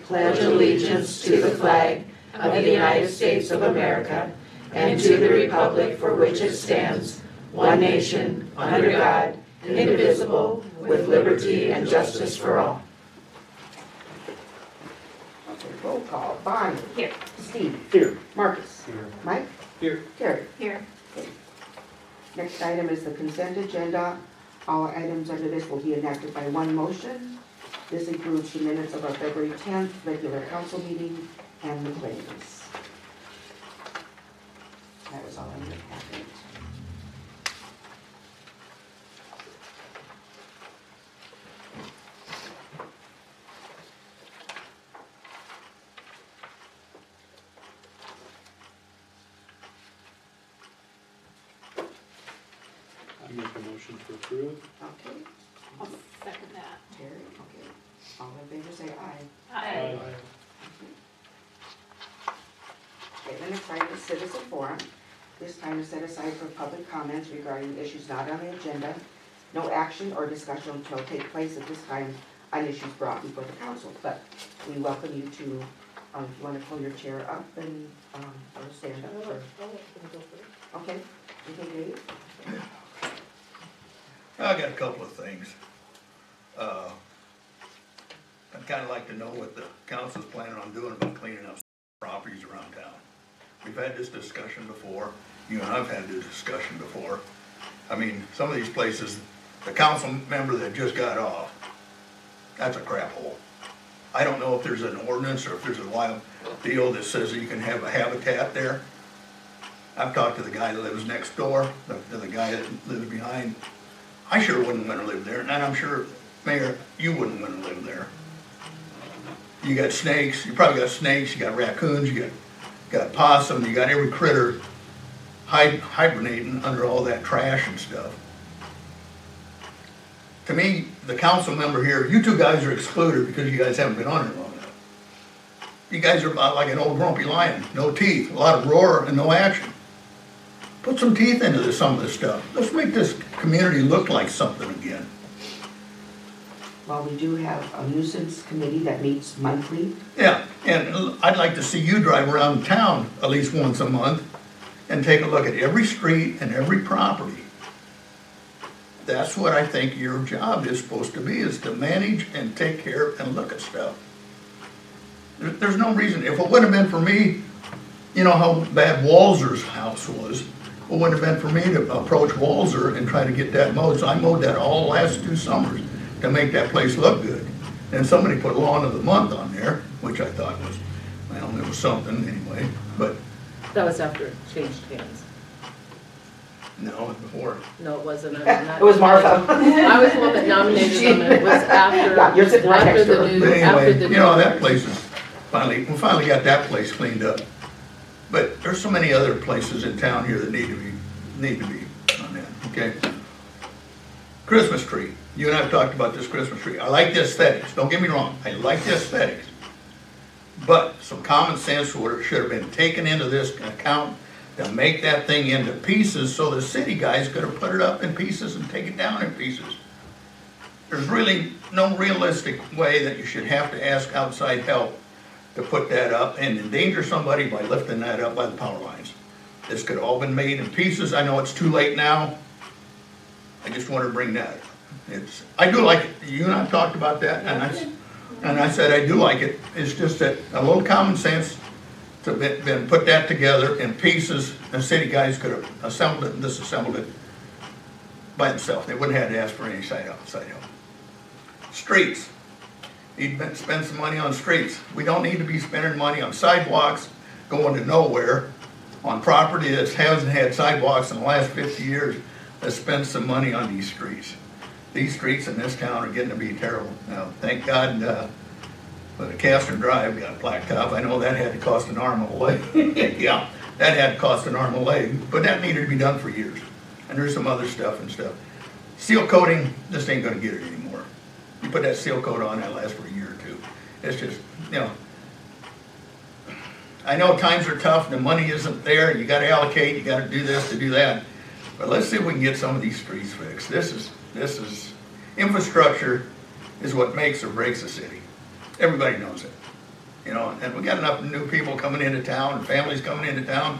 pledge allegiance to the flag of the United States of America and to the republic for which it stands, one nation, under God, indivisible, with liberty and justice for all. Okay, roll call. Bonnie. Here. Steve. Here. Marcus. Here. Mike. Here. Terry. Here. Next item is the consent agenda. All items under this will be enacted by one motion. This includes the minutes of our February 10th regular council meeting and the claims. That was all in your packet. I make a motion to approve. Okay, I'll second that. Terry, okay. All in favor say aye. Aye. Okay, the next item is citizen forum. This time is set aside for public comments regarding issues not on the agenda. No action or discussion shall take place at this time on issues brought before the council, but we welcome you to, if you want to pull your chair up and, or stand up, or, okay, Dave? I got a couple of things. I'd kind of like to know what the council's planning on doing about cleaning up properties around town. We've had this discussion before. You and I've had this discussion before. I mean, some of these places, the council member that just got off, that's a crap hole. I don't know if there's an ordinance or if there's a wild deal that says that you can have a habitat there. I've talked to the guy that lives next door, the guy that lives behind. I sure wouldn't want to live there, and I'm sure, Mayor, you wouldn't want to live there. You got snakes, you probably got snakes, you got raccoons, you got possum, you got every critter hibernating under all that trash and stuff. To me, the council member here, you two guys are excluded because you guys haven't been on it long enough. You guys are about like an old grumpy lion, no teeth, a lot of roar and no action. Put some teeth into some of this stuff. Let's make this community look like something again. Well, we do have a nuisance committee that meets monthly. Yeah, and I'd like to see you drive around town at least once a month and take a look at every street and every property. That's what I think your job is supposed to be, is to manage and take care and look at stuff. There's no reason, if it wouldn't have been for me, you know how bad Walzer's house was. It wouldn't have been for me to approach Walzer and try to get that mowed. So I mowed that all last 2 summers to make that place look good. And somebody put lawn of the month on there, which I thought was, well, it was something anyway, but That was after it changed hands. no, it was before. No, it wasn't. It was Martha. I was the one that nominated them, and it was after, Yeah, you're sitting right after next to the her. new, But after anyway, the you new. know, that place is we finally got that place cleaned up. But there's so many other places in town here that need to be on that, okay? Christmas tree. You and I have talked about this Christmas tree. I like the aesthetics, don't get me wrong, I like the aesthetics. But some common sense should have been taken into this account to make that thing into pieces so the city guys could have put it up in pieces and take it down in pieces. There's really no realistic way that you should have to ask outside help to put that up and endanger somebody by lifting that up by the power lines. This could have all been made in pieces. I know it's too late now. I just wanted to bring that up. I do like it. You and I talked about that, and I said I do like it. It's just that a little common sense to been put that together in pieces, and city guys could have assembled it and disassembled it by themselves. They wouldn't have had to ask for any outside help. Streets. Need to spend some money on streets. We don't need to be spending money on sidewalks going to nowhere, on property that hasn't had sidewalks in the last 50 years. Let's spend some money on these streets. These streets in this town are getting to be terrible. Now, thank God, the Castor Drive got blacktop. I know that had to cost an arm and a leg. Yeah, that had to cost an arm and a leg, but that needed to be done for years. And there's some other stuff and stuff. Seal coating, this ain't gonna get it anymore. You put that seal coat on, that lasts for a year or two. It's just, you know, I know times are tough, the money isn't there, you gotta allocate, you gotta do this to do that. But let's see if we can get some of these streets fixed. This is, infrastructure is what makes or breaks a city. Everybody knows it. You know, and we got enough new people coming into town, and families coming into town.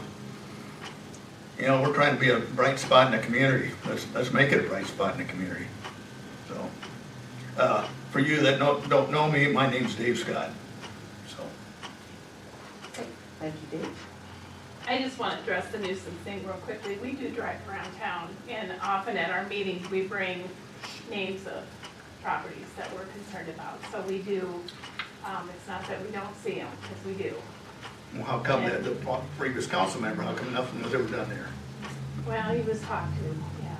You know, we're trying to be a bright spot in the community. Let's make it a bright spot in the community. So, for you that don't know me, my name's Dave Scott. So, Thank you, Dave. I just want to address the nuisance thing real quickly. We do drive around town, and often at our meetings, we bring names of properties that we're concerned about. So we do, it's not that we don't see them, because we do. well, how come the previous council member, how come nothing was ever done there? Well, he was talked to, yeah.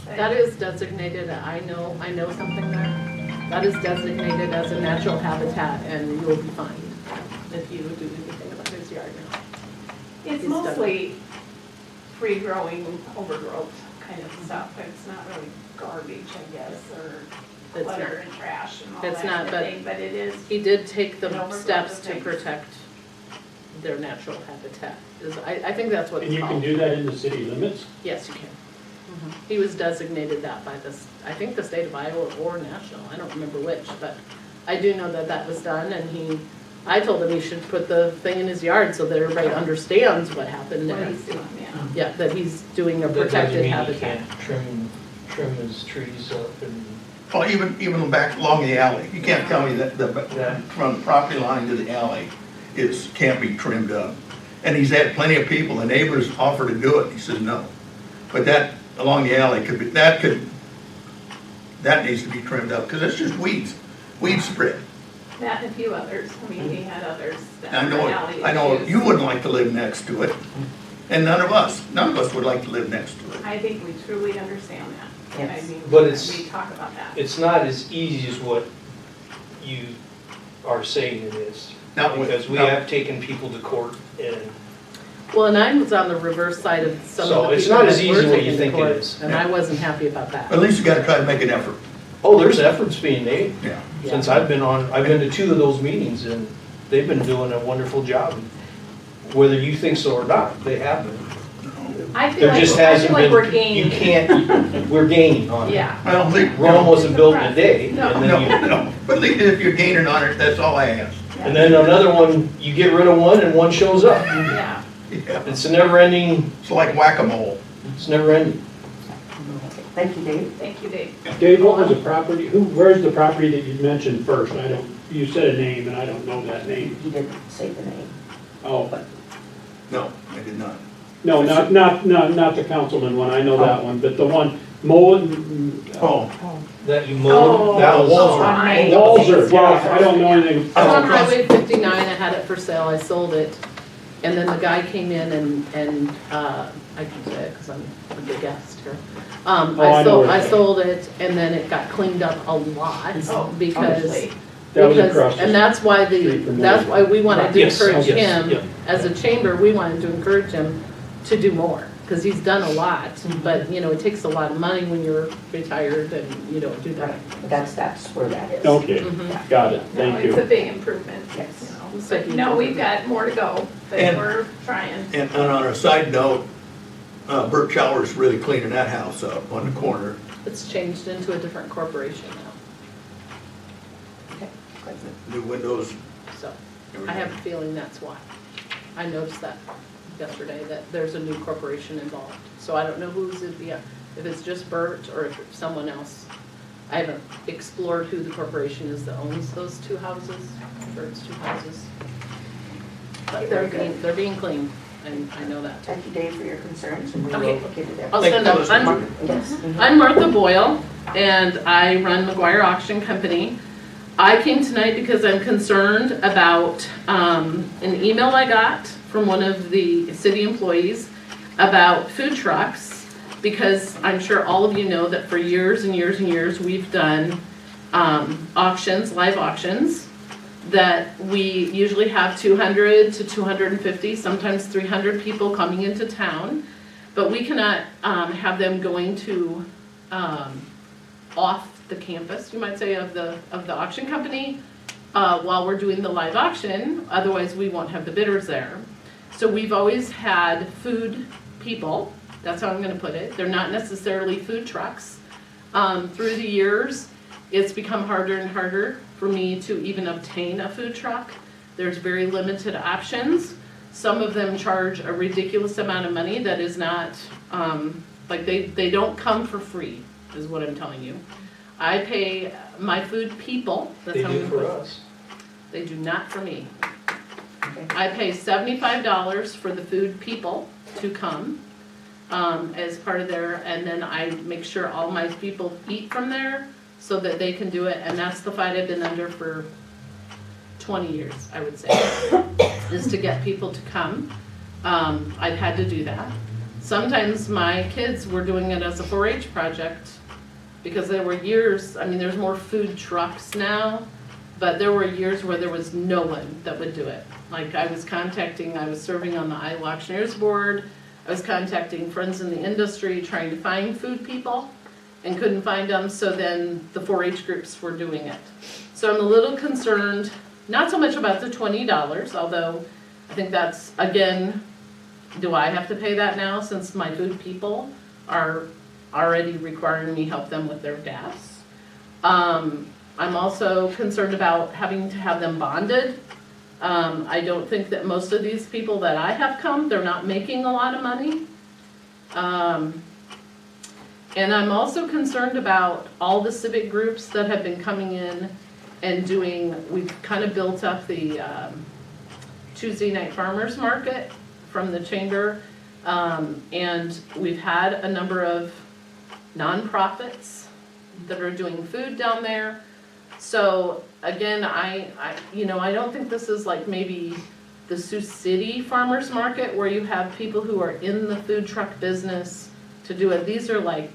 But- That is designated, I know something there. That is designated as a natural habitat, and you will be fined if you do anything about his yard now. It's It's done. mostly free-growing overgrowth kind of stuff. It's not really garbage, I guess, or It's clutter not. and trash and all It's that not, kind of but thing, but it is, He did take An the overgrowth steps of to things. protect their natural habitat. I think that's what And it's you can called. do that in the city limits? Yes, you can. He was designated that by I think the state of Iowa or national, I don't remember which, but I do know that that was done, and I told him he should put the thing in his yard so that everybody understands what happened what there. he's doing, yeah. Yeah, that he's doing a That doesn't protected mean he habitat. can't trim his trees up and. Well, even back along the alley, you can't tell me that from the property line to the alley, can't be trimmed up. And he's had plenty of people, the neighbors offer to do it, he says no. But that, along the alley that needs to be trimmed up, because it's just weed spread. That and a few others, I mean, we had others that I were alley know issues. you wouldn't like to live next to it, and none of us would like to live next to it. I think we truly understand that. And I Yes. mean, But it's- we talk about that. It's not as easy as what you are saying it is. Because we have taken people to court and, Well, and I was on the reverse side of some So of the it's people not as that easy were what you taken to think it court, is. and I wasn't happy about that. At least you gotta try to make an effort, oh, there's efforts being made. yeah. Since I've been to 2 of those meetings and they've been doing a wonderful job. Whether you think so or not, they have been. I feel There like, just I hasn't feel like been, we're you gaining. can't, we're gaining on it. Yeah. I don't think, Rome wasn't built in a day. No. And then you no, but at least if you're gaining on it, that's all I ask. And then another one, you get rid of one and one shows up. Yeah. Yeah, It's a never ending, it's like whack-a-mole. it's never ending. Thank you, Dave. Thank you, Dave. Dave, what was the property, where's the property that you mentioned first? You said a name and I don't know that name. He didn't say the name. Oh, No, I did not. no, not the councilman one, I know that one, but the one, Mullen, Oh, That you mowed, that was. Oh, I- Walzer, yes, I don't know anything. It's on Highway 59, I had it for sale, I sold it, and then the guy came in and, I can say it because I'm a big guest here. I know where I it's at. sold it, and then it got cleaned up a lot, Oh, because, obviously. That was across the and that's why street from that's there. why we wanted to Yes, encourage yes, him, yeah. as a chamber, we wanted to encourage him to do more, because he's done a lot, but, you know, it takes a lot of money when you're retired and you don't do that. That's where that is. Okay, Mhm. got it, No, thank it's a you. big improvement, Yes. you know. It's a But huge no, we've improvement. got more to go, but And- we're trying. and on a side note, Bert Chower's really cleaning that house up on the corner. It's changed into a different corporation now, New windows, so. I everything. have a feeling that's why. I noticed that yesterday, that there's a new corporation involved. So I don't know who's it, if it's just Bert or if it's someone else. I haven't explored who the corporation is that owns those 2 houses, Bert's 2 houses. But they're being cleaned, and I know that. Thank you, Dave, for your concerns, and we will Okay. look into that. I'll Thank send you, them. Melissa. Yes. I'm Martha Boyle, and I run McGuire Auction Company. I came tonight because I'm concerned about an email I got from one of the city employees about food trucks, because I'm sure all of you know that for years and years and years, we've done auctions, live auctions, that we usually have 200 to 250, sometimes 300 people coming into town, but we cannot have them going to off the campus, you might say, of the auction company while we're doing the live auction, otherwise we won't have the bidders there. So we've always had food people, that's how I'm gonna put it, they're not necessarily food trucks. Through the years, it's become harder and harder for me to even obtain a food truck. There's very limited options. Some of them charge a ridiculous amount of money that is not, like they don't come for free, is what I'm telling you. I pay my food people. That's They how do we for put- us. They do not for me. Okay. I pay $75 for the food people to come as part of their, and then I make sure all my people eat from there so that they can do it, and that's the fight I've been under for 20 years, I would say, is to get people to come. I've had to do that. Sometimes my kids were doing it as a 4-H project because there were years, I mean, there's more food trucks now, but there were years where there was no one that would do it. Like I was serving on the Iowa Auctioneers Board, I was contacting friends in the industry trying to find food people and couldn't find them, so then the 4-H groups were doing it. So I'm a little concerned, not so much about the $20, although I think that's, again, do I have to pay that now since my food people are already requiring me help them with their gas? I'm also concerned about having to have them bonded. I don't think that most of these people that I have come, they're not making a lot of money. And I'm also concerned about all the civic groups that have been coming in and doing, we've kind of built up the Tuesday night farmers market from the chamber. And we've had a number of nonprofits that are doing food down there. So again, I don't think this is like maybe the Sioux City Farmers Market where you have people who are in the food truck business to do it. These are like,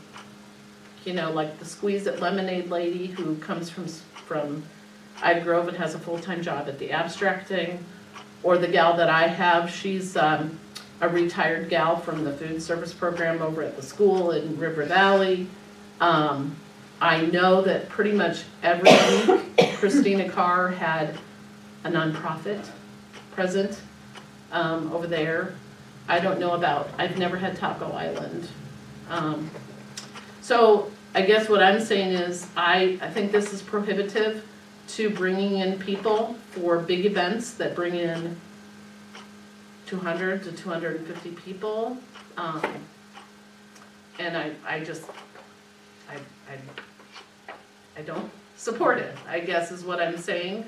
like the Squeeze It Lemonade lady who comes from Ida Grove and has a full-time job at the abstracting, or the gal that I have, she's a retired gal from the food service program over at the school in River Valley. I know that pretty much every week Christina Carr had a nonprofit present over there. I don't know about, I've never had Taco Island. So I guess what I'm saying is I think this is prohibitive to bringing in people for big events that bring in 200 to 250 people. And I don't support it, I guess is what I'm saying.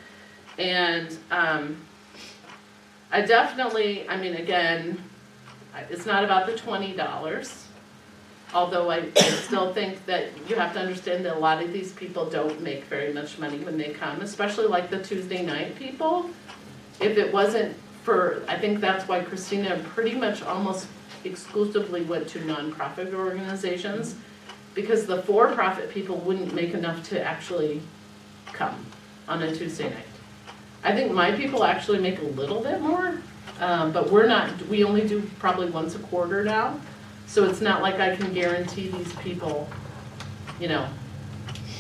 And I definitely, again, it's not about the $20. Although I still think that you have to understand that a lot of these people don't make very much money when they come, especially like the Tuesday night people. If it wasn't for, I think that's why Christina pretty much almost exclusively went to nonprofit organizations, because the for-profit people wouldn't make enough to actually come on a Tuesday night. I think my people actually make a little bit more, but we only do probably once a quarter now. So it's not like I can guarantee these people,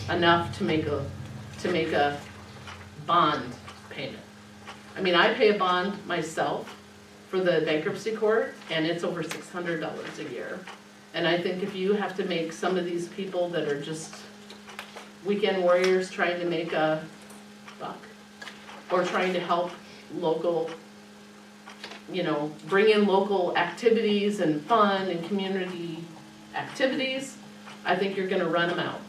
enough to make a bond payment. I pay a bond myself for the bankruptcy court, and it's over $600 a year. And I think if you have to make some of these people that are just weekend warriors trying to make a buck, or trying to help local, bring in local activities and fun and community activities, I think you're gonna run them out.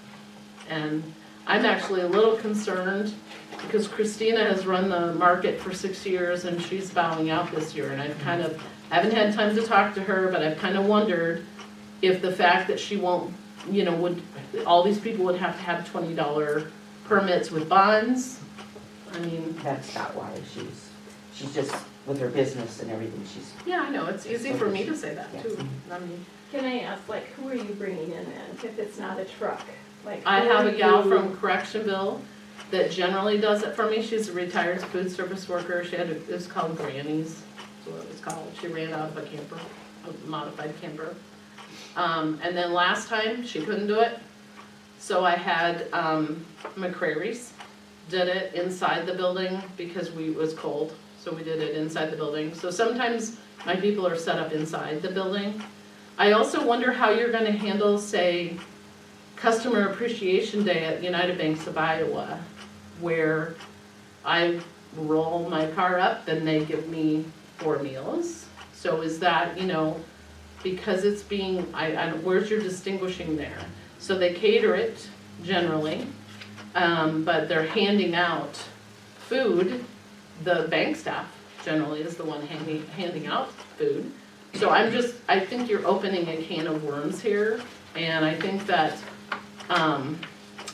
And I'm actually a little concerned because Christina has run the market for 6 years and she's bowing out this year. And I haven't had time to talk to her, but I've kind of wondered if the fact that she won't, all these people would have to have $20 permits with bonds. That's not why she's just with her business and everything, Yeah, I know, it's easy for me to say that too. Can I ask, who are you bringing in then, if it's not a truck? I who have are a gal you- from Correctionville that generally does it for me. She's a retired food service worker. It was called Granny's, is what it was called. She ran out of a camper, a modified camper. And then last time, she couldn't do it. So I had McCrary's did it inside the building because it was cold. So we did it inside the building. So sometimes my people are set up inside the building. I also wonder how you're gonna handle, say, Customer Appreciation Day at United Banks of Iowa, where I roll my car up, then they give me 4 meals. So is that, because it's being, where's your distinguishing there? So they cater it generally, but they're handing out food. The bank staff generally is the one handing out food. So I think you're opening a can of worms here, and I think that,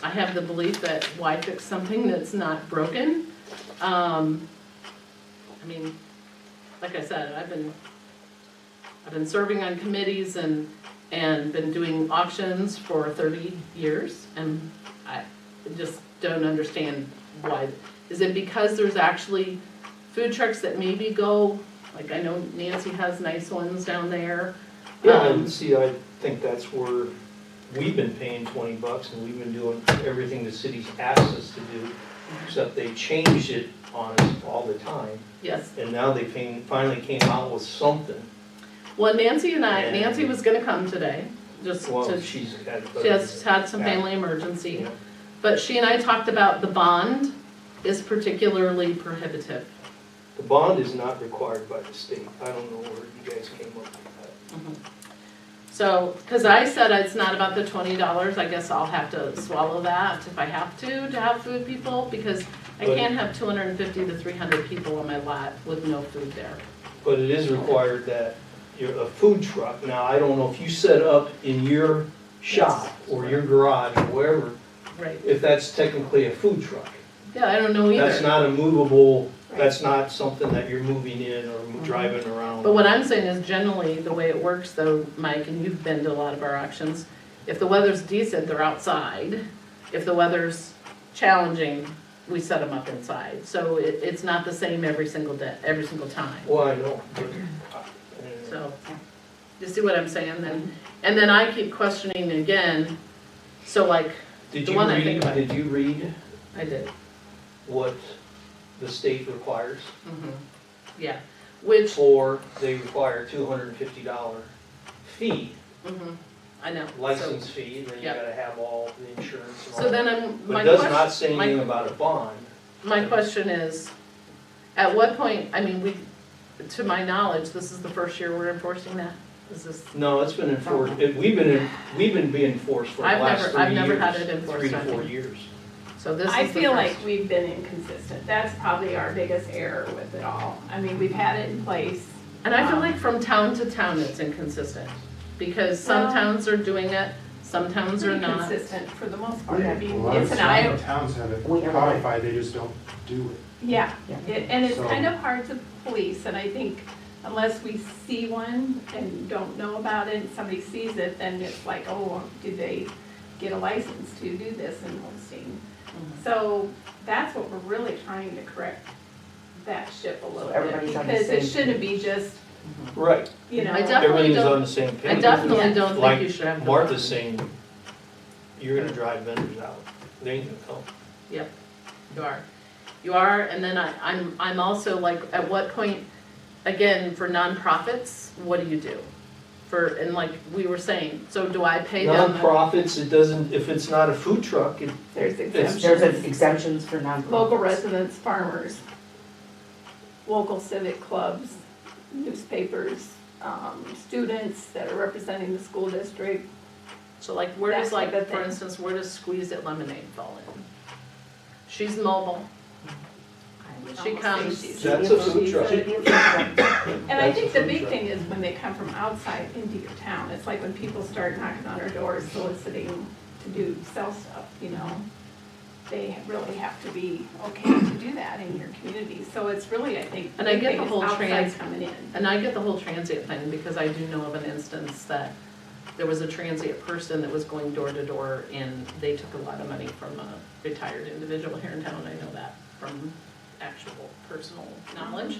I have the belief that why fix something that's not broken? Like I said, I've been serving on committees and been doing auctions for 30 years, and I just don't understand why. Is it because there's actually food trucks that maybe go, like I know Nancy has nice ones down there. Yeah, and see, I think that's where we've been paying $20 and we've been doing everything the city's asked us to do, except they changed it on us all the time. Yes. And now they finally came out with something. Well, Nancy was gonna come today, Well, she's had. she has had some family emergency. Yeah. But she and I talked about the bond is particularly prohibitive. The bond is not required by the state. I don't know where you guys came up with that. So, because I said it's not about the $20, I guess I'll have to swallow that if I have to have food people, because I But- can't have 250 to 300 people on my lot with no food there. But it is required that you're a food truck. Now, I don't know if you set up in your shop or your garage or wherever, Right. if that's technically a food truck. Yeah, I don't know either. That's not a movable, that's not something that you're moving in or driving around. But what I'm saying is generally, the way it works though, Mike, and you've been to a lot of our auctions, if the weather's decent, they're outside. If the weather's challenging, we set them up inside. So it's not the same every single day, every single time. Well, I know. So, you see what I'm saying? And then I keep questioning again, so like, Did the you one I think read, about. did you read I did. what the state requires? Yeah, which, Or they require $250 fee, I know. license fee, then you Yep. gotta have all the insurance and all So that. then But my it does question. not say anything about a bond. My question is, at what point, to my knowledge, this is the first year we're enforcing that? Is this, No, it's been enforced, we've been being enforced for the I've last never- 3 I've years. never had it enforced 3 to on 4 me. years. so this is I the feel like first. we've been inconsistent. That's probably our biggest error with it all. We've had it in place. And I feel like from town to town, it's inconsistent. Because some Well- tauns are doing it, some towns are Pretty not. consistent for the most part. Yeah. A lot of It's an eye, towns have it We have it. codified, they just don't do it. yeah. Yeah. And it's So- kind of hard to police, and I think unless we see one and don't know about it, and somebody sees it, then it's like, oh, did they get a license to do this in Holstein? So that's what we're really trying to correct that ship a little bit, everybody's on the because it same shouldn't be just, Right, I definitely everything's don't- on the same page. I definitely don't Like think you should have. the Martha's bond. saying, you're gonna drive vendors out, they ain't gonna come. Yep, you are, and then I'm also like, at what point, again, for nonprofits, what do you do? And like we were saying, so do I pay them? Nonprofits, it doesn't, if it's not a food truck, there's There's exemptions. exemptions for nonprofits. Local residents, farmers, local civic clubs, newspapers, students that are representing the school district. So like, where does That type like, of for thing. instance, where does Squeeze It Lemonade fall in? She's mobile. She comes. that's a food She's truck. And I That's think a the food big truck. thing is when they come from outside into your town, it's like when people start knocking on our doors soliciting to sell stuff, they really have to be okay to do that in your community. So it's really, I think, And I big get thing the is whole outside coming in. And I get the whole transient thing, because I do know of an instance that there was a transient person that was going door to door, and they took a lot of money from a retired individual here in town. I know that from actual personal knowledge.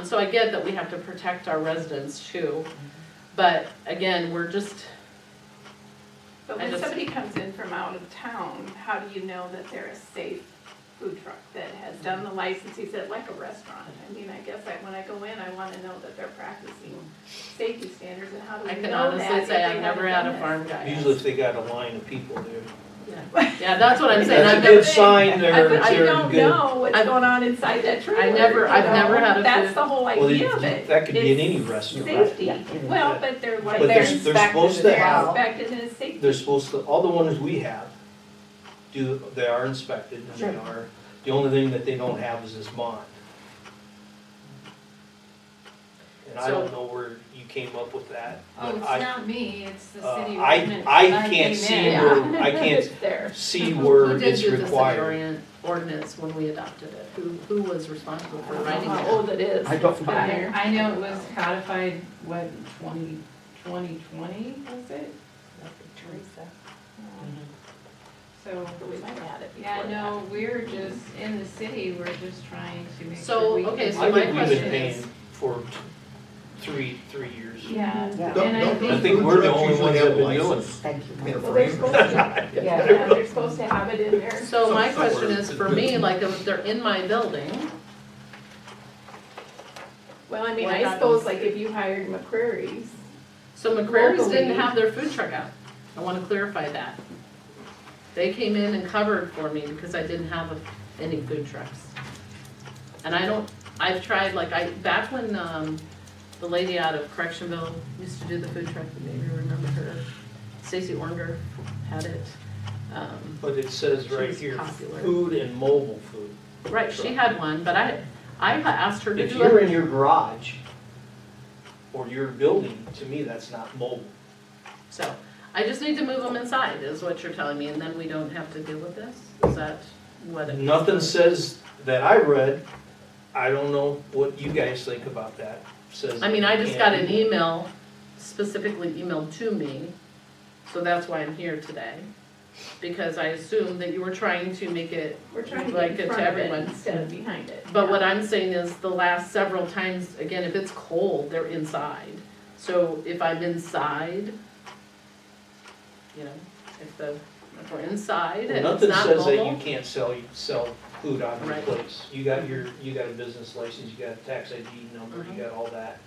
So I get that we have to protect our residents too, but again, we're just, But I when just- somebody comes in from out of town, how do you know that they're a safe food truck that has done the license? He said, like a restaurant. I guess when I go in, I want to know that they're practicing safety standards, and how do I we can know that honestly if say they I've never haven't had done a this? farm guy. Usually if they got a line of people there. Yeah, that's what I'm saying. That's a I've good never, sign there, it's I very don't good. know what's I've- going on inside that trailer. I've never you know? had a That's food- the whole Well, idea of it. that could be in It's any restaurant. Safety. Yeah, it is. Well, but they're like, But they're they're inspected, supposed to they're have- inspected and it's safety. They're supposed to, all the ones we have, they are inspected, and they Sure. are, the only thing that they don't have is this bond. And I don't So- know where you came up with that. Oh, it's I- not me, it's the city I ordinance. I that can't came see in. where, I It's can't there. see who where did it's do the city required. ordinance when we adopted it? Who was responsible for writing How it? old it is. I don't It's been there. I know it was codified, what, 2020, was it? So, We might add it yeah, before no, we're just, in the city, we're just trying to make So, sure we can. okay, so I my think we've question been paying is- for three years. Yeah, Yeah. Don't- and I don't think, I think food we're the trucks only usually ones have that have been doing license? Thank you. You know, Well, for they're him. supposed to, yeah, they're supposed to have it in there. So my Somewhere. question is, for me, like, if they're in my building, Well, I mean, Why I not? suppose like if you hired McCrary's, so McCrary's didn't Locally. have their food truck out. I wanna clarify that. They came in and covered for me because I didn't have any food trucks. And I've tried, like, back when, the lady out of Correctionville used to do the food truck, maybe you remember her, Stacy Ornger had it. But it says right She's here, popular. food and mobile food. Right, she had one, but I asked her to If do you're it. in your garage or your building, to me, that's not mobile. So, I just need to move them inside, is what you're telling me, and then we don't have to deal with this? Is that what it? Nothing says that I read, I don't know what you guys think about that, says. I mean, I just you got can't an do it. email, specifically emailed to me, so that's why I'm here today. Because I assumed that you were trying to make it, we're trying to Like get it in to front of it everyone. instead of behind it. but what I'm saying is the last several times, again, if it's cold, they're inside. So if I'm inside, you know, if we're inside Well, and it's nothing not says that you mobile. can't sell food out of your Right. place. You got a business license, you got a tax ID number, you got all that.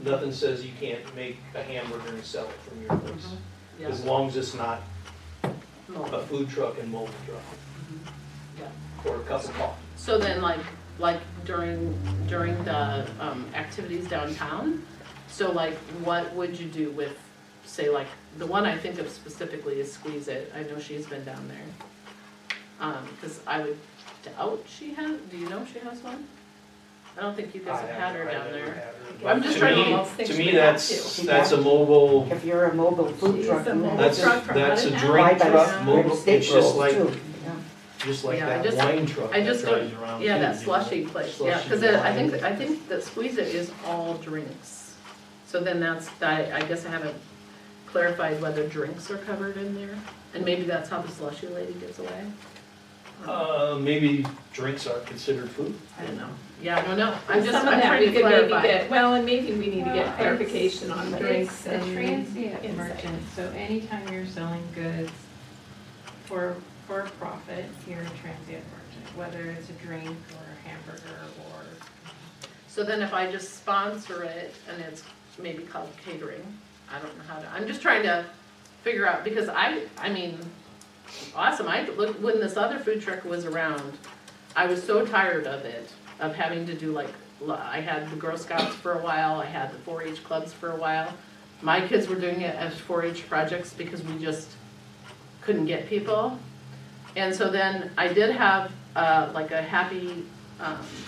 Nothing says you can't make a hamburger and sell it from your place, Yeah, as long as it's not a mobile. food truck and mobile truck. Yeah. Or a cup of coffee. So then like during the activities downtown, so like what would you do with, say like, the one I think of specifically is Squeeze It, I know she's been down there. Cause I would doubt she has, do you know if she has one? I don't think you guys have had her I down never there. had her. I'm just To trying to me- almost think To she me, would have that's a mobile, If you're a mobile food She's truck, a you mobile have that's, to truck from that's a out of town. drink abide by truck, the mobile, state it's just rules like, too. Yeah. just like Yeah, I that just- wine truck I that just drives don't, around. yeah, too, that you know? slushy place, yeah, Slushy cause wine. I think that Squeeze It is all drinks. So then I guess I haven't clarified whether drinks are covered in there, and maybe that's how the slushy lady gives away. Maybe drinks aren't considered food. I don't know, yeah, I don't know, I'm Some of I'm that trying we to could maybe clarify. get, well, and maybe we need to Well, get it's- clarification on drinks it's a and. transient inside. merchant, so anytime you're selling goods for profit, you're a transient merchant, whether it's a drink or a hamburger or. So then if I just sponsor it, and it's maybe called catering, I don't know how to, I'm just trying to figure out, because I mean, awesome, look, when this other food truck was around, I was so tired of it, of having to do like, I had the Girl Scouts for a while, I had the 4-H clubs for a while. My kids were doing it as 4-H projects because we just couldn't get people. And so then I did have like a happy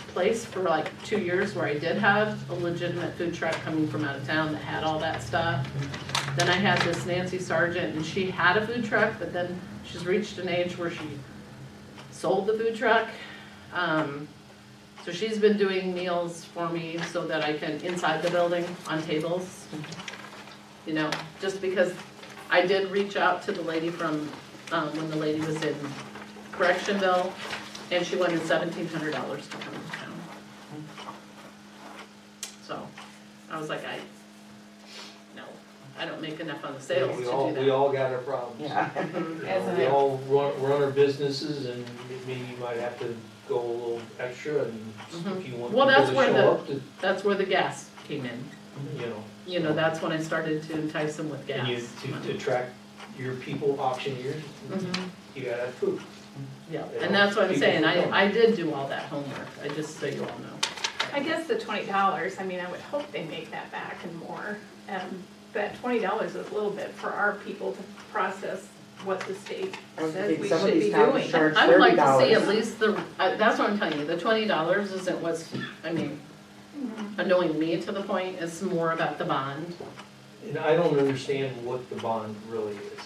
place for like 2 years where I did have a legitimate food truck coming from out of town that had all that stuff. Then I had this Nancy Sargent, and she had a food truck, but then she's reached an age where she sold the food truck. So she's been doing meals for me so that I can, inside the building, on tables. You know, just because I did reach out to the lady from, when the lady was in Correctionville, and she wanted $1,700 to come to town. So, I was like, no, I don't make enough on the sales to We do all, that. we all got our problems. Yeah. You As know, an- we all run our businesses, and maybe you might have to go a little extra, and if you want Well, people that's to where show up, to, That's where the gas came in. you know. You know, that's when I started to entice them with gas. And you, to attract your people, auctioneers, Mhm. you gotta have food. Yeah, You and know, that's what I'm people saying, don't. I did do all that homework, just so you all know. I guess the $20, I mean, I would hope they make that back and more. But $20 is a little bit for our people to process what the state I would says think we some of should these be towns doing. charge I would like to see $30. at least that's what I'm telling you, the $20 isn't what's, I mean, annoying me to the point, it's more about the bond. And I don't understand what the bond really is.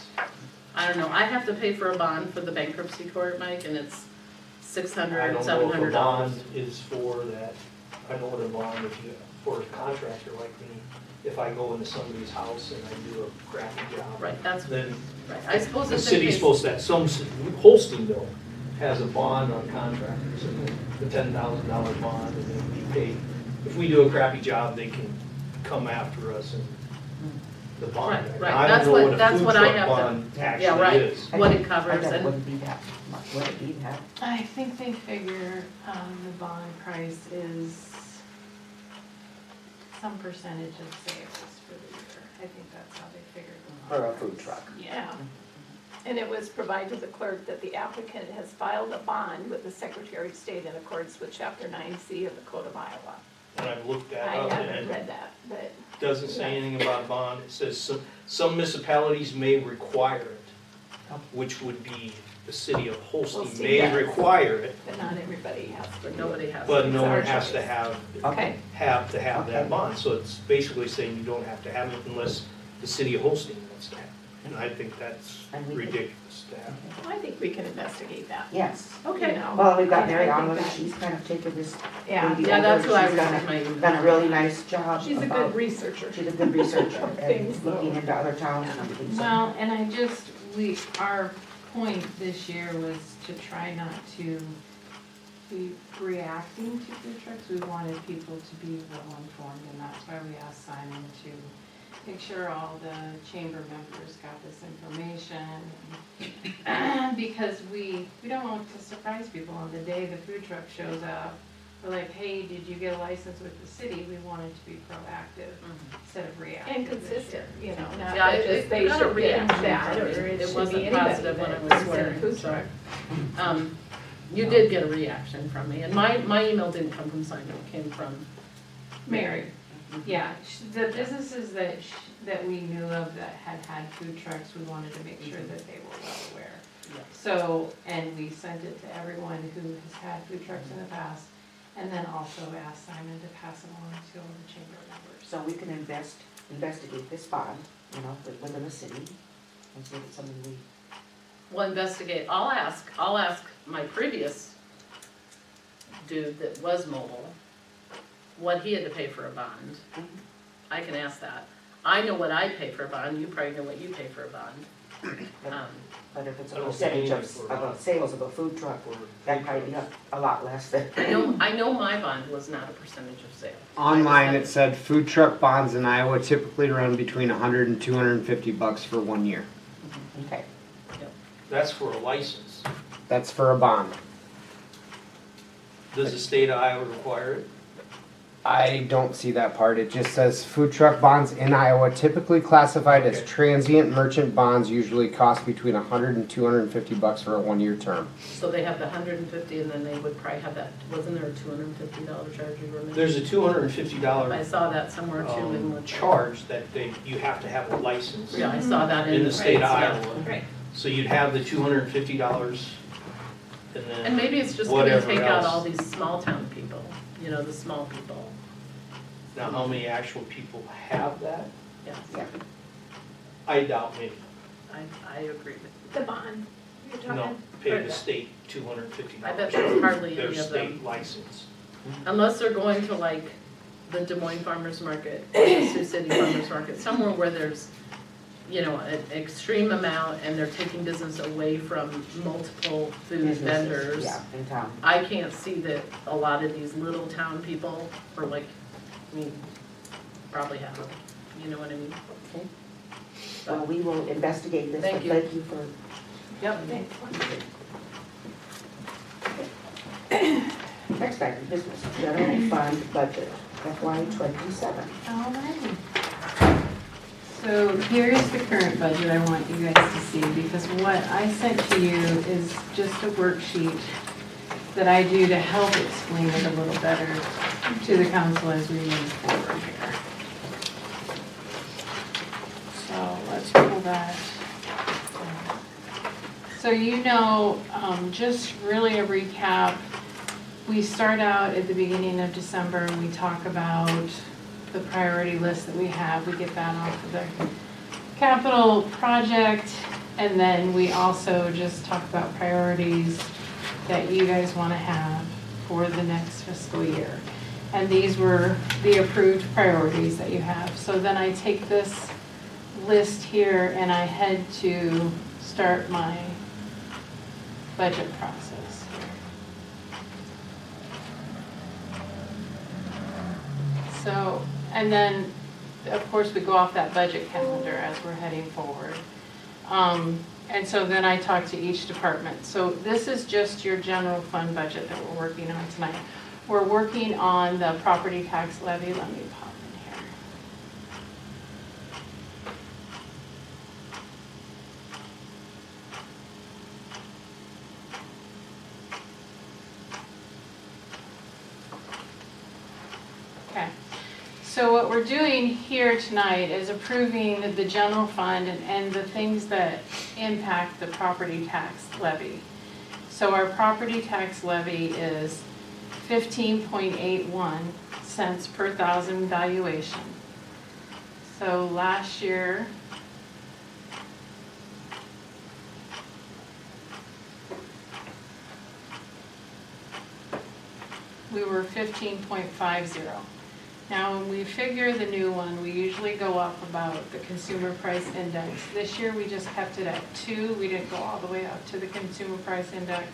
I don't know, I have to pay for a bond for the bankruptcy court, Mike, and it's I $600, don't know if a $700. bond is for that. I know what a bond is for a contractor like me. If I go into somebody's house and I do a crappy job, Right, that's, then right, I suppose the it's in city's case. supposed to, Holsteinville has a bond on contractors, the $10,000 bond, and then we pay. If we do a crappy job, they can come after us and the bond. Right, right. I That's don't what- know what a that's food what I truck have to- bond Yeah, actually right, is. what it I covers, bet it and, wouldn't be that much, would it be that? I think they figure, the bond price is some percentage of sales for the year. I think that's how they figured the bond For a price. food truck. Yeah. And it was provided to the clerk that the applicant has filed a bond with the Secretary of State in accordance with Chapter 9C of the Code of Iowa. And I've looked that I up and haven't it read that, but doesn't say anything about bond. It says some municipalities may require it, which would be the city of Holstein Holstein may does. require it, not everybody has to. but nobody has. but it. no It's our one has to choice. have Okay, that Okay. bond. So it's basically saying you don't have to have it unless the city of Holstein wants to have it. And I think that's And we could- ridiculous to have. I think we can investigate that. Yes. Okay. Well, we've got I Mary think on with it, that- she's kind of taken this Yeah, baby Yeah, that's over. who I She's done received my email. done a really nice job she's a about- good researcher. She's a good researcher Things, and so. looking into other towns and everything. So Well, and our point this year was to try not to be reacting to food trucks. We wanted people to be well informed, and that's why we asked Simon to make sure all the chamber members got this information. Because we don't want to surprise people on the day the food truck shows up. We're like, hey, did you get a license with the city? We wanted to be proactive instead of reactive. And this year. consistent, you know, not Yeah, that it just they got a should get reaction that, from or it. it It should be wasn't anybody positive when I that was is in a swearing, food so. truck. You did get a reaction from me, and my email didn't come from Simon, it came from, Mary, yeah, the businesses that we knew of that had food trucks, we wanted to make sure that they were well aware. Yeah. So, and we sent it to everyone who has had food trucks in the past, and then also asked Simon to pass it on to all the chamber members. so we can investigate this bond, you know, within the city and see if it's something we, well, investigate, I'll ask my previous dude that was mobile, what he had to pay for a bond. I can ask that. I know what I pay for a bond, you probably know what you pay for a bond. but if it's a I don't percentage see of, anything for of a the sales of a food truck, that might be a lot less than. I know my bond was not a percentage of sale. Online, it said food truck bonds in Iowa typically run between $100 and $250 for 1 year. Okay. That's for a license. That's for a bond. Does the state of Iowa require it? I don't see that part. It just says food truck bonds in Iowa typically classified as Okay. transient merchant bonds usually cost between $100 and $250 for a 1 year term. So they have the 150 and then they would probably have that, wasn't there a $250 charge you were mentioning? There's a I $250 saw that somewhere too in the. charge that you have to have a license Yeah, I saw that in the state of yeah. Iowa. Right. So you'd have the $250 and And then, maybe it's just gonna Whatever take out else. all these small town people, you know, the small people. now how many actual people have that? Yes, I doubt many. I agree with The bond, you're talking? No, pay or the state $250. you. I bet there's hardly Their any of state them, license. unless they're going to like the Des Moines Farmers Market, or the Sioux City Farmers Market, somewhere where there's, you know, an extreme amount and they're taking business away from multiple food Businesses, vendors. Yeah, in town. I can't see that a lot of these little town people are like, I mean, probably have them, you know what I mean? Okay. Well, we will investigate this, but Thank you. thank you for. Yep. Next item, business, general fund budget, FY '27. Alrighty. So here's the current budget I want you guys to see, because what I sent to you is just a worksheet that I do to help explain it a little better to the council as we move forward here. So let's pull that. So just really a recap, we start out at the beginning of December, we talk about the priority list that we have, we get that off of the capital project, and then we also just talk about priorities that you guys want to have for the next fiscal year. And these were the approved priorities that you have. So then I take this list here and I head to start my budget process. So, and then, of course, we go off that budget calendar as we're heading forward. And so then I talk to each department. So this is just your general fund budget that we're working on tonight. We're working on the property tax levy. Let me pop in here. Okay. So what we're doing here tonight is approving the general fund and the things that impact the property tax levy. So our property tax levy is 15.81 cents per thousand valuation. So last year, we were 15.50. Now, when we figure the new one, we usually go up about the consumer price index. This year, we just kept it at 2. We didn't go all the way up to the consumer price index.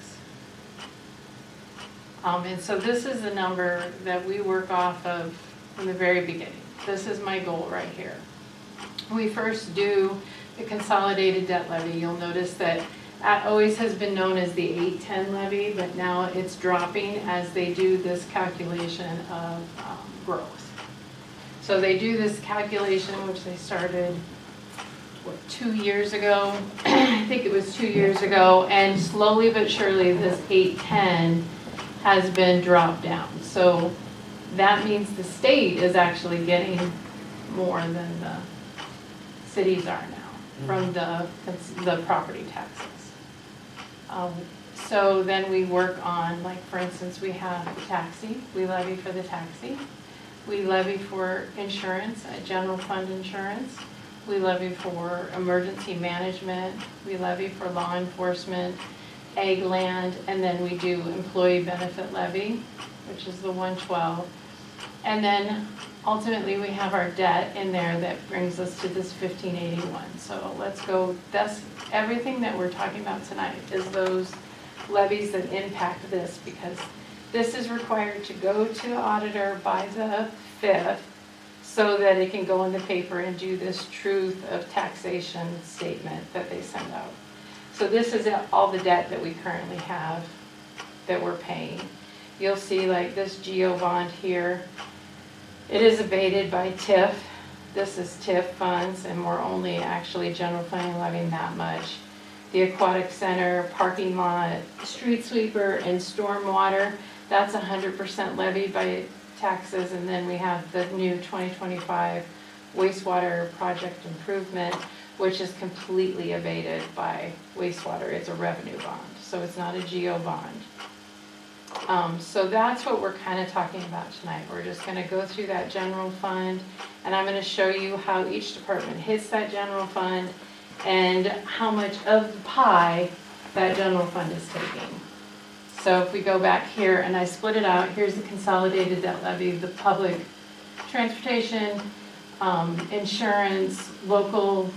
And so this is the number that we work off of from the very beginning. This is my goal right here. We first do the consolidated debt levy. You'll notice that always has been known as the 810 levy, but now it's dropping as they do this calculation of growth. So they do this calculation, which they started, 2 years ago? I think it was 2 years ago, and slowly but surely this 810 has been dropped down. So that means the state is actually getting more than the cities are now from the property taxes. So then we work on, like for instance, we have the taxi, we levy for the taxi. We levy for insurance, general fund insurance. We levy for emergency management. We levy for law enforcement, ag land, and then we do employee benefit levy, which is the 112. And then ultimately we have our debt in there that brings us to this 1581. So let's go, that's everything that we're talking about tonight is those levies that impact this, because this is required to go to the auditor by the 5th so that it can go in the paper and do this truth of taxation statement that they send out. So this is all the debt that we currently have that we're paying. You'll see like this GO bond here, it is abated by TIF. This is TIF funds, and we're only actually general funding levying that much. The aquatic center, parking lot, street sweeper, and stormwater, that's 100% levied by taxes. And then we have the new 2025 wastewater project improvement, which is completely abated by wastewater. It's a revenue bond, so it's not a GO bond. So that's what we're kind of talking about tonight. We're just going to go through that general fund, and I'm going to show you how each department hits that general fund and how much of the pie that general fund is taking. So if we go back here and I split it out, here's the consolidated debt levy, the public transportation, insurance, local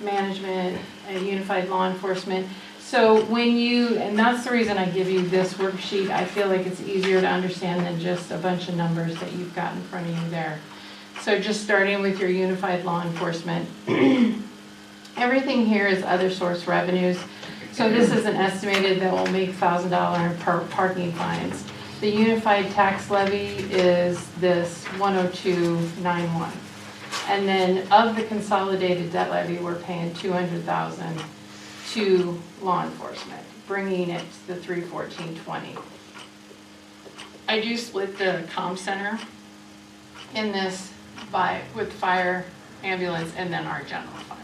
management, and unified law enforcement. So when and that's the reason I give you this worksheet, I feel like it's easier to understand than just a bunch of numbers that you've got in front of you there. So just starting with your unified law enforcement, everything here is other source revenues. So this is an estimated that will make $1,000 parking fines. The unified tax levy is this 10291. And then of the consolidated debt levy, we're paying 200,000 to law enforcement, bringing it to the 31420. I do split the comm center in this with fire, ambulance, and then our general fund.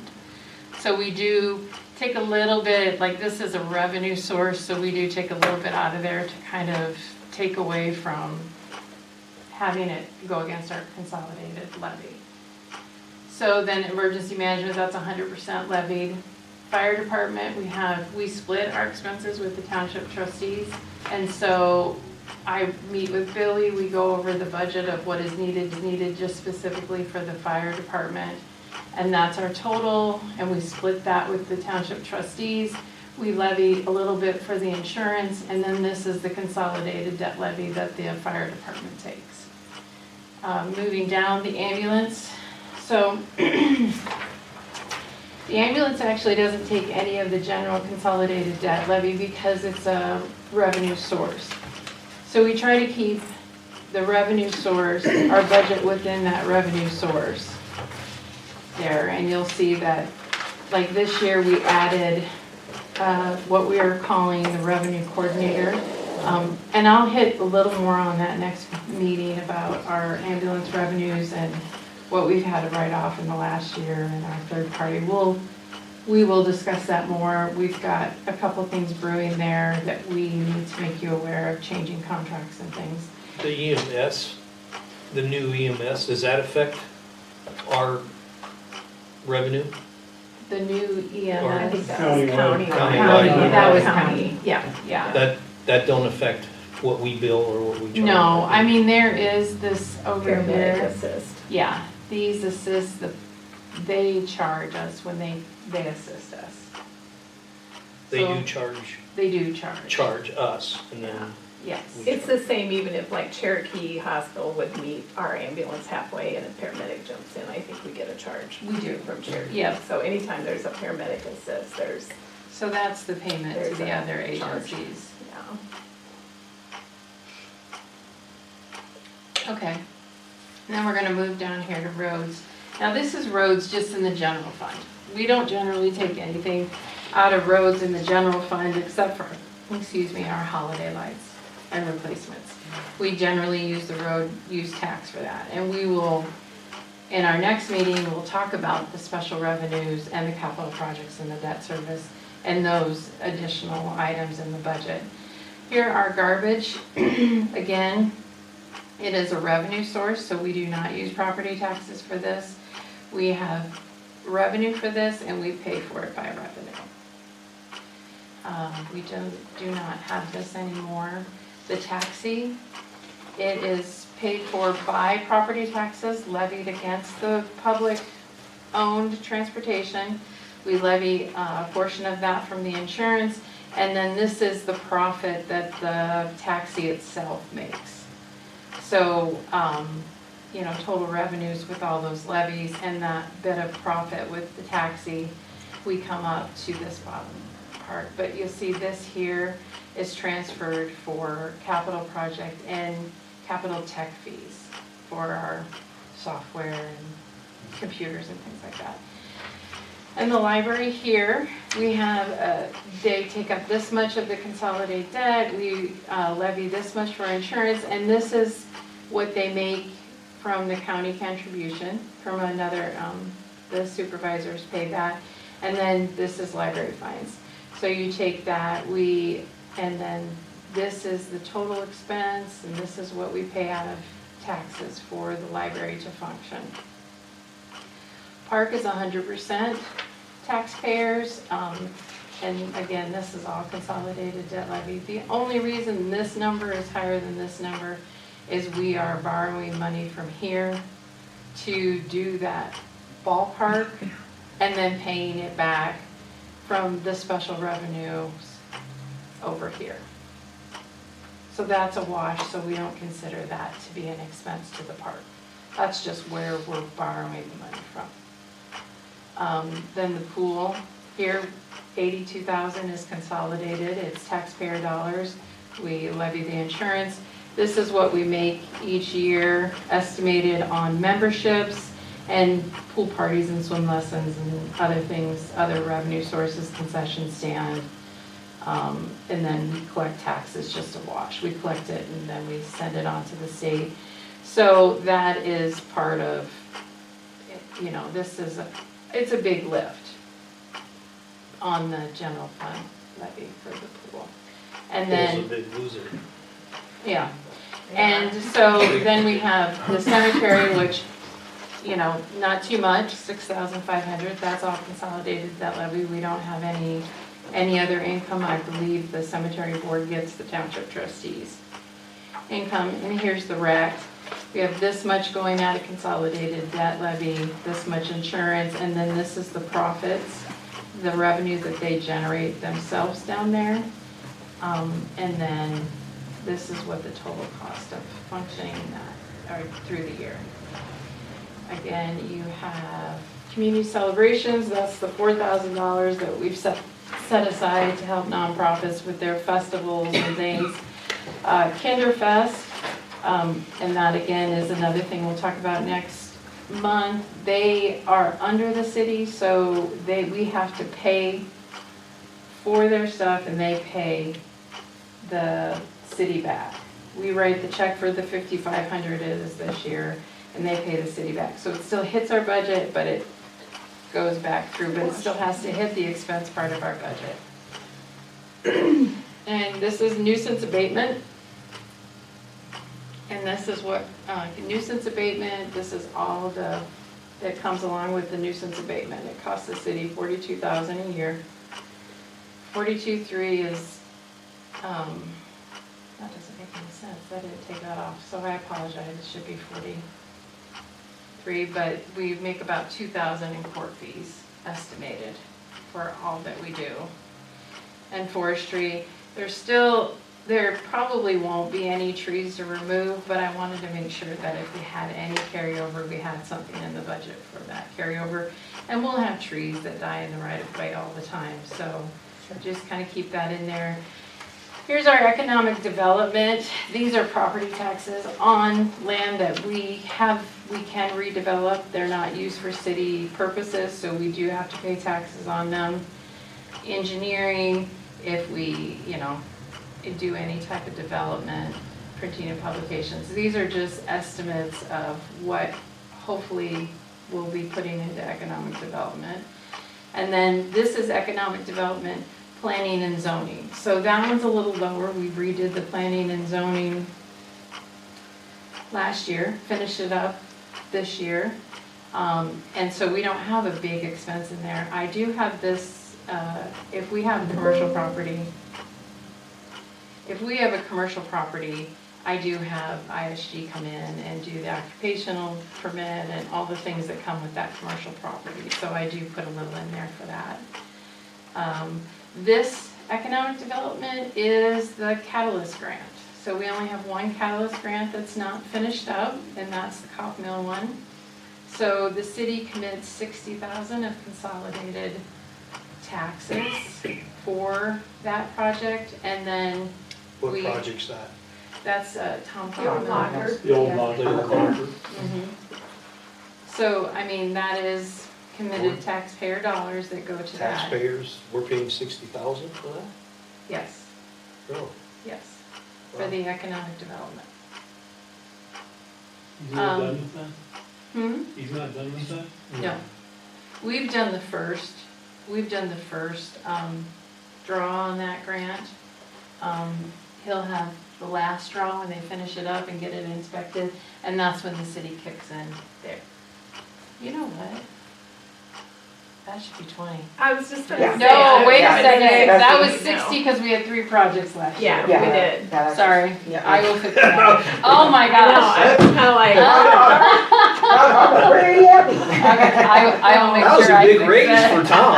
So we do take a little bit, like this is a revenue source, so we do take a little bit out of there to kind of take away from having it go against our consolidated levy. So then emergency management, that's 100% levied. Fire department, we split our expenses with the township trustees. And so I meet with Billy, we go over the budget of what is needed just specifically for the fire department. And that's our total, and we split that with the township trustees. We levy a little bit for the insurance, and then this is the consolidated debt levy that the fire department takes. Moving down, the ambulance. So the ambulance actually doesn't take any of the general consolidated debt levy because it's a revenue source. So we try to keep the revenue source, our budget within that revenue source there. And you'll see that, like this year, we added what we are calling the revenue coordinator. And I'll hit a little more on that next meeting about our ambulance revenues and what we've had to write off in the last year and our third party. We will discuss that more. We've got a couple things brewing there that we need to make you aware of, changing contracts and things. The EMS, the new EMS, does that affect our revenue? The new Or- EMS. I think that County was wide. county. County. That was county, yeah. That don't affect what we bill or what we charge? No, I mean, there is this over Paramedic here. assist. Yeah, these assist, they charge us when they assist us. They So- do charge They do charge. us, and then Yes. It's the same even if like Cherokee Hospital would meet our ambulance halfway and a paramedic jumps in, I think we get a charge. We do. From Cherokee. Yep. So anytime there's a paramedic assist, there's, So that's the payment to There's the a other charge. agencies. yeah. Okay. Now we're gonna move down here to roads. Now this is roads just in the general fund. We don't generally take anything out of roads in the general fund except for, our holiday lights and replacements. We generally use the road use tax for that. And we will, in our next meeting, we'll talk about the special revenues and the capital projects and the debt service and those additional items in the budget. Here are garbage. Again, it is a revenue source, so we do not use property taxes for this. We have revenue for this and we pay for it by revenue. We do not have this anymore. The taxi, it is paid for by property taxes levied against the public-owned transportation. We levy a portion of that from the insurance, and then this is the profit that the taxi itself makes. So, total revenues with all those levies and that bit of profit with the taxi, we come up to this bottom part. But you'll see this here is transferred for capital project and capital tech fees for our software and computers and things like that. And the library here, we have, they take up this much of the consolidated debt, we levy this much for insurance, and this is what they make from the county contribution, from another, the supervisors pay that, and then this is library fines. So you take that, and then this is the total expense, and this is what we pay out of taxes for the library to function. Park is 100% taxpayers, and again, this is all consolidated debt levy. The only reason this number is higher than this number is we are borrowing money from here to do that ballpark and then paying it back from the special revenues over here. So that's a wash, so we don't consider that to be an expense to the park. That's just where we're borrowing the money from. Then the pool, here, 82,000 is consolidated, it's taxpayer dollars. We levy the insurance. This is what we make each year, estimated on memberships And pool parties and swim lessons and other things, other revenue sources, concession stand. And then we collect taxes, just a wash. We collect it and then we send it on to the state. So that is part of, you know, it's a big lift on the general fund levy for the pool. And then, Pool's a big loser. yeah. And so then we have the cemetery, which, you know, not too much, 6,500, that's all consolidated, that levy. We don't have any other income. I believe the cemetery board gets the township trustees' income. And here's the rec. We have this much going out of consolidated debt levy, this much insurance, and then this is the profits, the revenue that they generate themselves down there. And then this is what the total cost of functioning that, or through the year. Again, you have community celebrations, that's the $4,000 that we've set aside to help nonprofits with their festivals and things. Kinderfest, and that again is another thing we'll talk about next month. They are under the city, so we have to pay for their stuff and they pay the city back. We write the check for the $5,500 it is this year, and they pay the city back. So it still hits our budget, but it goes back through, but it still has to hit the expense part of our budget. And this is nuisance abatement. And this is what, nuisance abatement, this is all that comes along with the nuisance abatement. It costs the city $42,000 a year. 42.3 is, that doesn't make any sense, I didn't take that off, so I apologize, it should be 43, but we make about 2,000 in court fees estimated for all that we do. And forestry, there probably won't be any trees to remove, but I wanted to make sure that if we had any carryover, we had something in the budget for that carryover. And we'll have trees that die in the right of way all the time, so just kind of keep that in there. Here's our economic development. These are property taxes on land that we can redevelop. They're not used for city purposes, so we do have to pay taxes on them. Engineering, if we, do any type of development, printing and publications. These are just estimates of what hopefully we'll be putting into economic development. And then this is economic development, planning and zoning. So that one's a little lower. We redid the planning and zoning last year, finished it up this year. And so we don't have a big expense in there. I do have this, if we have a commercial property, I do have ISG come in and do the occupational permit and all the things that come with that commercial property. So I do put a little in there for that. This economic development is the Catalyst grant. So we only have one Catalyst grant that's not finished up, and that's the Coff Mill one. So the city commits $60,000 of consolidated taxes for that project, and then What project's that? that's Tom The old locker. The old Yeah. locker. Mhm. So, I mean, that is committed taxpayer dollars that go to that. Taxpayers, we're paying 60,000 for that? Yes, No. yes, for the economic development. He's not done with that? Hmm? He's not done with that? No. We've done the first draw on that grant. He'll have the last draw when they finish it up and get it inspected, and that's when the city kicks in there. You know what? That should be 20. I was just gonna Yeah. say. No, wait a yeah, second, that's that what was 60 because we had 3 projects last year. Yeah, we did. Sorry, Yeah. I will fix that. Oh my I know, gosh. I was kinda like, Pretty happy. I will make That was sure a I big fix raise that. for Tom.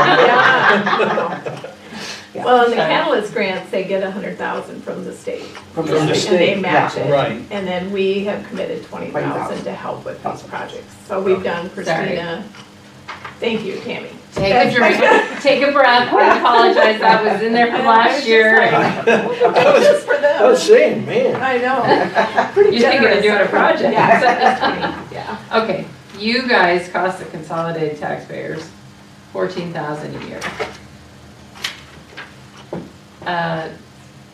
yeah. Well, in the Sorry. Catalyst grants, they get 100,000 from the state. From From the And they state, match it. right. And then we have committed 20,000 to help with these projects. So we've done Christina. Thank you, Tammy. Take a drink, take a breath, I apologize, that was in there from last year. Just for I them. was saying, man. I know. Pretty You think you're generous. doing a project. Yeah, so that's 20, yeah. Okay, You guys cost the consolidated taxpayers $14,000 a year.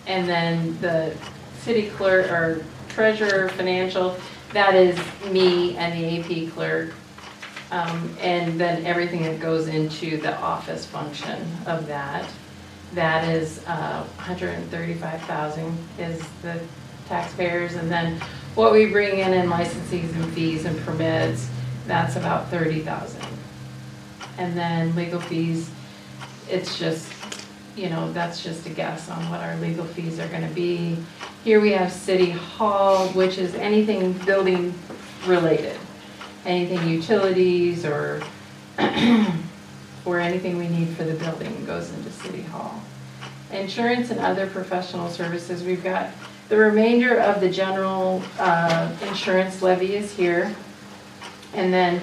And then the city clerk or treasurer, financial, that is me and the AP clerk. And then everything that goes into the office function of that. That is $135,000 is the taxpayers. And then what we bring in licenses and fees and permits, that's about $30,000. And then legal fees, it's just, you know, that's just a guess on what our legal fees are gonna be. Here we have City Hall, which is anything building related. Anything utilities or or anything we need for the building goes into City Hall. Insurance and other professional services, we've got the remainder of the general insurance levy is here. And then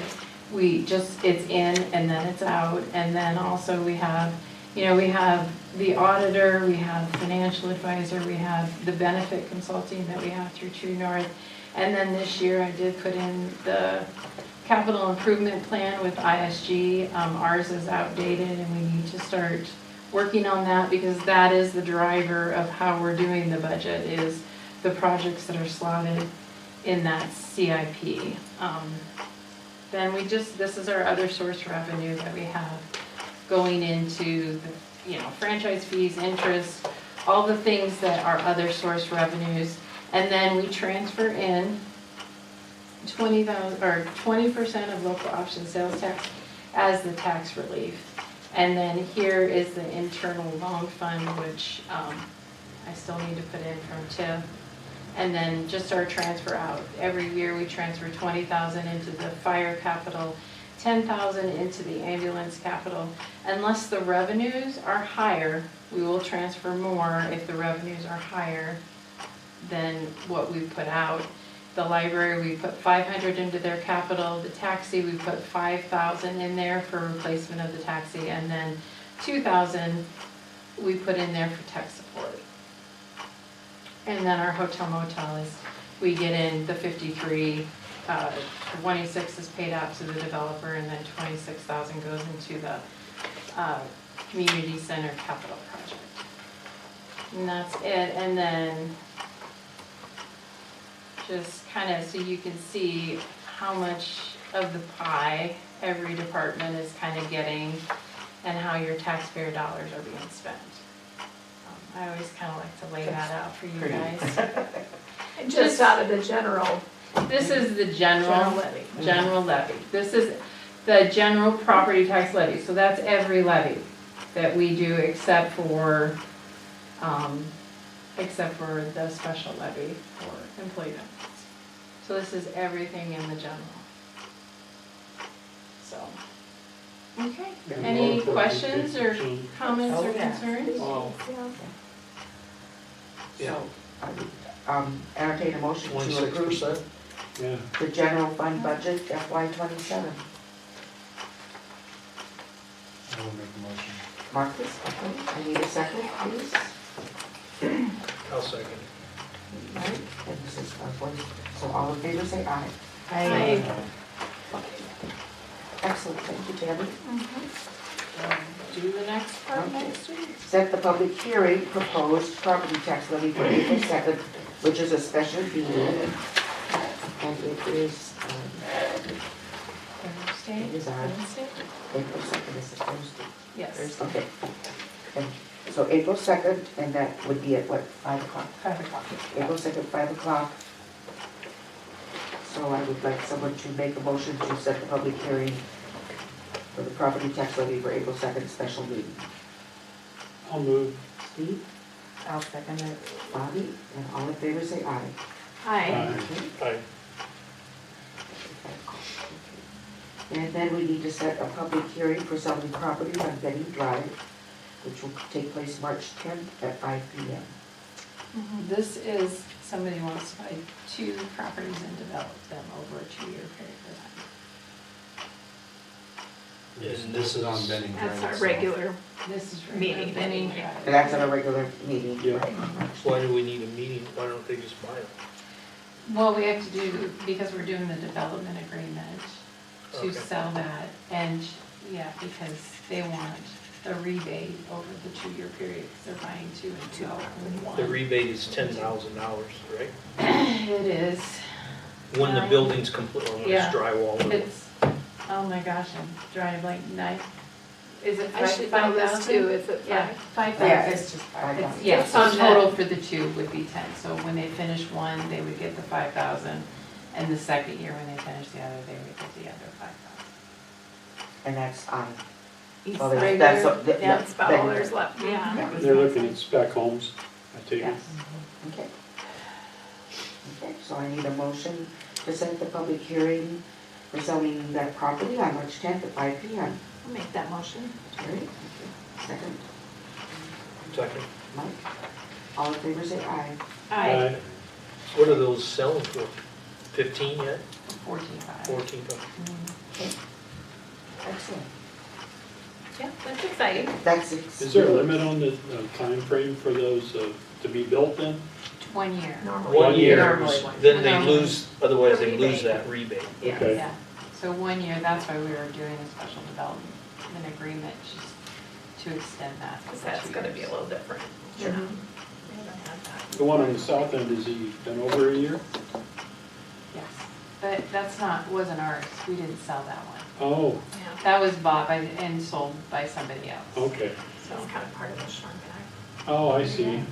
it's in and then it's out. And then also we have, you know, we have the auditor, we have financial advisor, we have the benefit consulting that we have through True North. And then this year I did put in the capital improvement plan with ISG. Ours is outdated and we need to start working on that because that is the driver of how we're doing the budget is the projects that are slotted in that CIP. Then this is our other source revenue that we have going into the, you know, franchise fees, interest, all the things that are other source revenues. And then we transfer in 20% of local option sales tax as the tax relief. And then here is the internal loan fund, which I still need to put in from TIF. And then just our transfer out. Every year we transfer 20,000 into the fire capital, 10,000 into the ambulance capital. Unless the revenues are higher, we will transfer more if the revenues are higher than what we put out. The library, we put 500 into their capital. The taxi, we put 5,000 in there for replacement of the taxi, and then 2,000 we put in there for tech support. And then our hotel motel is, we get in the 53, 26 is paid out to the developer, and then 26,000 goes into the community center capital project. And that's it. And then just kind of so you can see how much of the pie every department is kind of getting and how your taxpayer dollars are being spent. I always kind of like to lay that out for you guys. Just out of the general. This is the general levy. General levy. This is the general property tax levy. So that's every levy that we do except for the special levy for employee benefits. So this is everything in the general. So, okay. Any questions or comments or concerns? So, I would entertain a motion to approve 26%? Yeah. the general fund budget FY27. I will make the motion. Marcus, okay, I need a second, please. I'll second. All right, and this is our voice. So all in favor say aye. Aye. Excellent, thank you, Tammy. Do the next part Okay. next week. Set the public hearing, proposed property tax levy for April 2nd, which is a special meeting. And it is, Thursday? It is on. Wednesday? April 2nd is the Thursday. Yes. Okay. Thank you. So April 2nd, and that would be at what, 5 o'clock? 5 o'clock. April 2nd, 5 o'clock. So I would like someone to make a motion to set the public hearing for the property tax levy for April 2nd special meeting. I'll move. Steve, I'll second it. Bobby, and all in favor say aye. Aye. Aye. And then we need to set a public hearing for selling property on Benny Drive, which will take place March 10th at 5 p.m. This is, somebody wants to buy 2 properties and develop them over a 2-year period of time. And This is on Benning Drive. That's our itself. regular. This is Meeting. Benning And Drive. that's at a regular meeting. Yeah. Right. Why do we need a meeting? Why don't they just buy it? Well, we have to do, because we're doing the development agreement, to Okay. sell that, and, yeah, because they want the rebate over the 2-year period, because they're buying 2 and 2 in one. The rebate is $10,000, right? It is, When the Nine. building's complete, when it's Yeah. drywall. it's, oh my gosh, I'm drawing like 9, is it I should know this 5,000? too, is it Yeah, 5? 5,000. Yeah, it's just It's- 5,000. Yeah, It's so on total for the 2 would be 10, so when they finish one, they would get the 5,000, and the second year when they finish the other, they would get the other 5,000. And that's on, Each well, that's, regular- Yeah, that's about all then- there's left, yeah. Yeah. They're looking at spec homes, I take it. Yes. Okay. Okay, so I need a motion to set the public hearing for selling that property on March 10th at 5 p.m. I'll make that motion. Terry? Second, Second. Mike? All in favor say aye. Aye. What are those selling for? 15 yet? 14,500. 14? Excellent. Yeah, that's exciting. That's. Is there a limit on the time frame for those to be built then? 1 year. Normally. 1 year, Normally. then they Normally. lose, otherwise The they lose rebate. that rebate. Yeah. Okay. Yeah, so 1 year, that's why we were doing a special development agreement, just to extend that. Because for that's 2 gonna years. be a little different. Sure. You know? We haven't had that. The one on the south end, has he been over a year? Yes, but that's not, wasn't ours, we didn't sell that one. Oh, Yeah, That was bought by, and sold by somebody else. okay. so it's kind of part of the Shark Act. Oh, I see.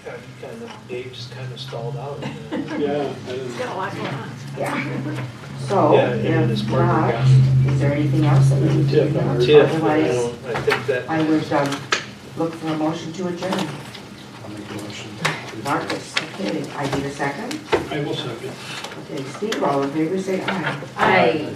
Yeah, you kind of, Dave just kind of stalled out. Yeah, I It's didn't, got a lot going on. Yeah. So, Yeah, him and his if partner not, got is there anything else that we need to Tip, do? I heard. TIF, I Otherwise, don't, I think that. I would look for a motion to adjourn. I'll make a motion. Marcus, okay, I need a second. I will second. Okay, Steve, all in favor say aye. Aye.